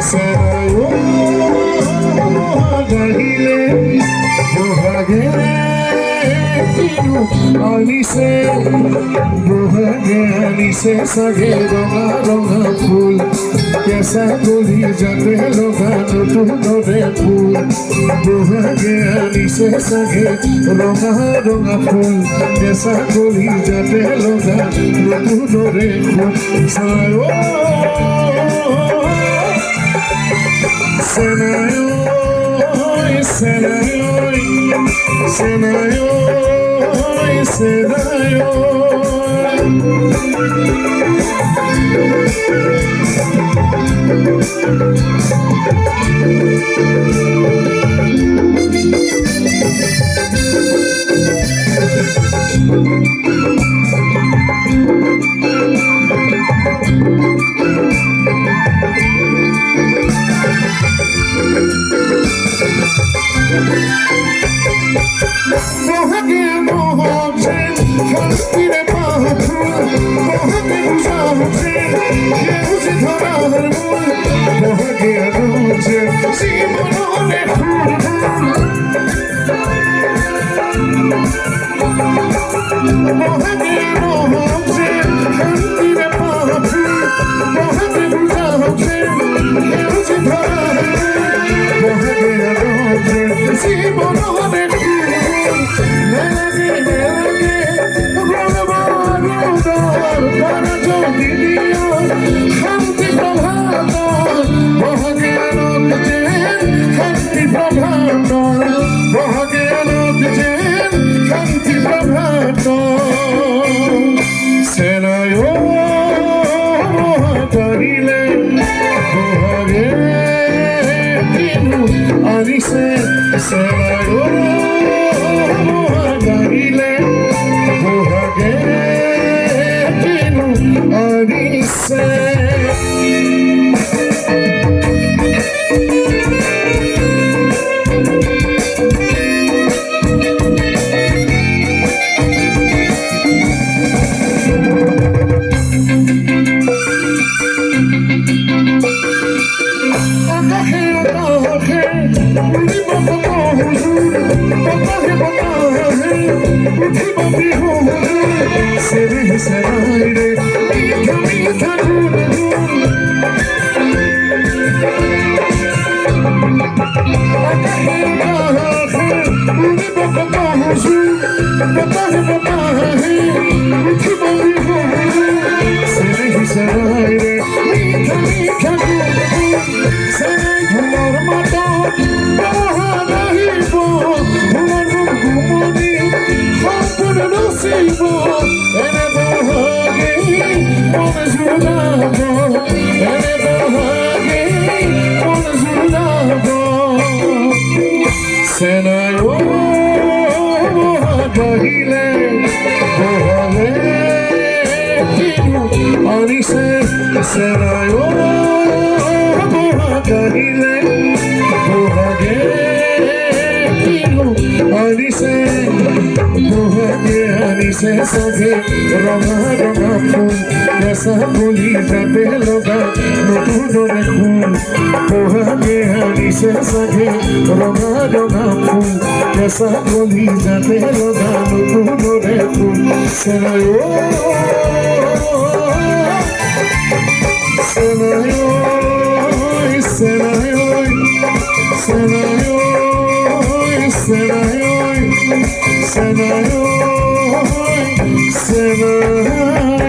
Senayo dahile bohage anise bohage anise sage ronga ronga फूल कैसा गोली जाते लोगा नतुन रे फूल बोहगे anise sage ronga ronga फूल कैसा गोली जाते लोगा नतुन रे फूल सायो Senayo, Senayo, Senayo, Senayo. Senayo dahile bohage anise Senayo dahile bohage anise bohage anise sage ronga ronga फूल कैसा गोली जाते लोगा नतुन रे फूल बोहगे anise sage ronga ronga फूल कैसा गोली जाते लोगा नतुन रे फूल Senayo Senayo Senayo Senayo Senayo Senayo Senayo